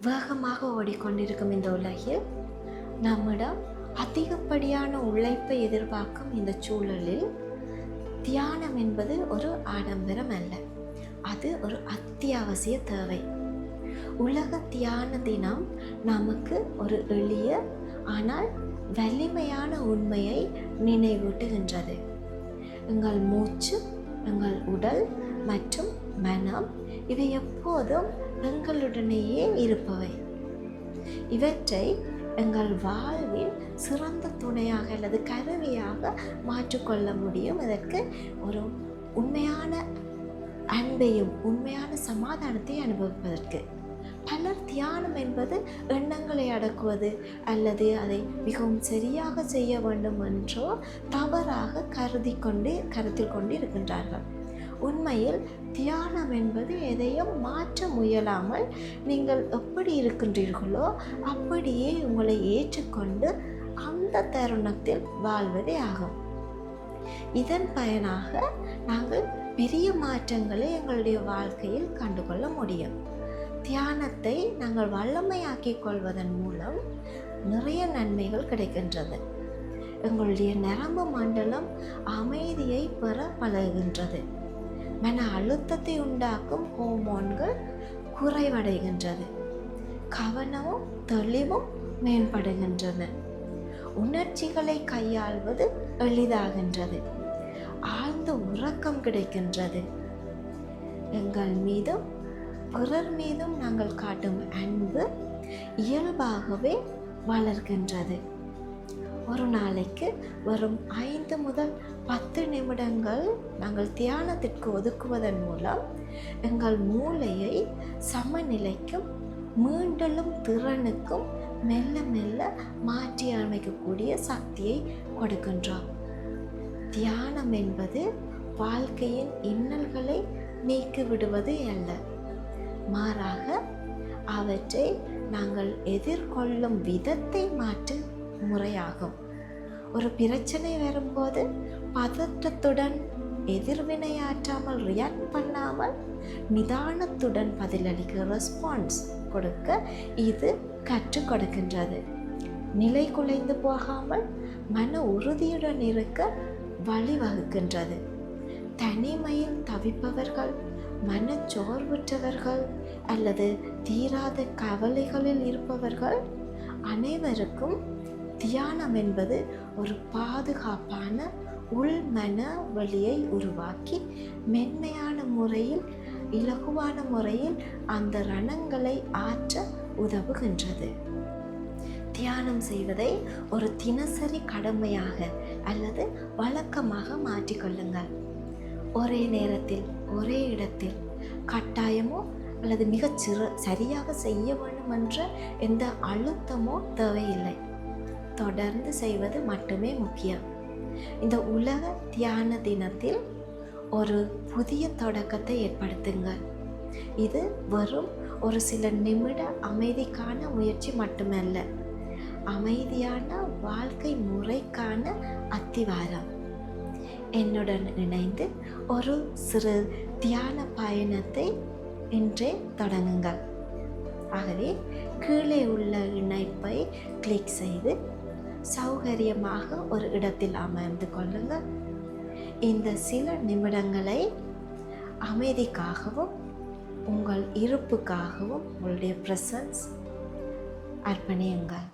வேகமாக ஓடிக்கொண்டிருக்கும் இந்த உலகில் நம்மிடம் அதிகப்படியான உழைப்பை எதிர்பார்க்கும் இந்த சூழலில் தியானம் என்பது ஒரு ஆடம்பரம் அல்ல, அது ஒரு அத்தியாவசிய தேவை. உலக தியான தினம் நமக்கு ஒரு எளிய ஆனால் வலிமையான உண்மையை நினைவூட்டுகின்றது. எங்கள் மூச்சு, எங்கள் உடல் மற்றும் மனம் இவை எப்போதும் எங்களுடனேயே இருப்பவை. இவற்றை எங்கள் வாழ்வின் சிறந்த துணையாக அல்லது கருவியாக மாற்றிக்கொள்ள முடியும். இதற்கு ஒரு உண்மையான அன்பையும் உண்மையான சமாதானத்தை அனுபவிப்பதற்கு. பலர் தியானம் என்பது எண்ணங்களை அடக்குவது அல்லது அதை மிகவும் சரியாக செய்ய வேண்டும் என்றோ தவறாக கருத்தில் கொண்டு இருக்கின்றார்கள். உண்மையில் தியானம் என்பது எதையும் மாற்ற முயலாமல் நீங்கள் எப்படி இருக்கின்றீர்களோ அப்படியே உங்களை ஏற்றுக்கொண்டு அந்த தருணத்தில் வாழ்வதே ஆகும். இதன் பயனாக நாங்கள் பெரிய மாற்றங்களை எங்களுடைய வாழ்க்கையில் கண்டுகொள்ள முடியும். தியானத்தை நாங்கள் வல்லமையாக்கிக் கொள்வதன் மூலம் நிறைய நன்மைகள் கிடைக்கின்றது. எங்களுடைய நரம்பு மண்டலம் அமைதியை பெற பழகுகின்றது. மன அழுத்தத்தை உண்டாக்கும் ஹோமோன்கள் குறைவடைகின்றது. கவனமும் தெளிவும் மேம்படுகின்றன. உணர்ச்சிகளை கையாள்வது எளிதாகின்றது. ஆழ்ந்த உறக்கம் கிடைக்கின்றது. எங்கள் மீதும் பிறர் மீதும் நாங்கள் காட்டும் அன்பு இயல்பாகவே வளர்கின்றது. ஒரு நாளைக்கு வரும் 5 முதல் 10 நிமிடங்கள் நாங்கள் தியானத்திற்கு ஒதுக்குவதன் மூலம் எங்கள் மூளையை சமநிலைக்கும் மீண்டலும் திறனுக்கும் மெல்ல மெல்ல மாற்றி அமைக்கக்கூடிய சக்தியை கொடுக்கின்றோம். தியானம் என்பது வாழ்க்கையின் இன்னல்களை நீக்கிவிடுவது அல்ல, மாறாக அவற்றை நாங்கள் எதிர்கொள்ளும் விதத்தை மாற்றும் முறையாகும். ஒரு பிரச்சனை வரும்போது பதற்றத்துடன் எதிர்வினையாற்றாமல் ரியாக்ட் பண்ணாமல் நிதானத்துடன் பதிலளிக்க ரெஸ்பான்ஸ் கொடுக்க இது கற்றுக் கொடுக்கின்றது. நிலை குலைந்து போகாமல் மன உறுதியுடன் இருக்க வழிவகுக்கின்றது. தனிமையில் தவிப்பவர்கள், மனச்சோர்வுற்றவர்கள் அல்லது தீராத கவலைகளில் இருப்பவர்கள் அனைவருக்கும் தியானம் என்பது ஒரு பாதுகாப்பான உள்மன வழியை உருவாக்கி மென்மையான முறையில், இலகுவான முறையில் அந்த ரணங்களை ஆற்ற உதவுகின்றது. தியானம் செய்வதை ஒரு தினசரி கடமையாக அல்லது வழக்கமாக மாற்றிக்கொள்ளுங்கள். ஒரே நேரத்தில் ஒரே இடத்தில் கட்டாயமோ அல்லது சரியாக செய்ய வேண்டும் என்ற எந்த அழுத்தமோ தேவையில்லை. தொடர்ந்து செய்வது மட்டுமே முக்கியம். இந்த உலக தியான தினத்தில் ஒரு புதிய தொடக்கத்தை ஏற்படுத்துங்கள். இது வெறும் ஒரு சில நிமிட அமைதிக்கான முயற்சி மட்டுமல்ல, அமைதியான வாழ்க்கை முறைக்கான அத்திவாரம். என்னுடன் இணைந்து ஒரு சிறு தியான பயணத்தை இன்றே தொடங்குங்கள். ஆகவே கீழே உள்ள இணைப்பை கிளிக் செய்து சௌகரியமாக ஒரு இடத்தில் அமர்ந்து கொள்ளுங்கள். இந்த சில நிமிடங்களை அமைதிக்காகவும் உங்கள் இருப்புக்காகவும் உங்களுடைய பிரசன்ஸ் அர்ப்பணியுங்கள்.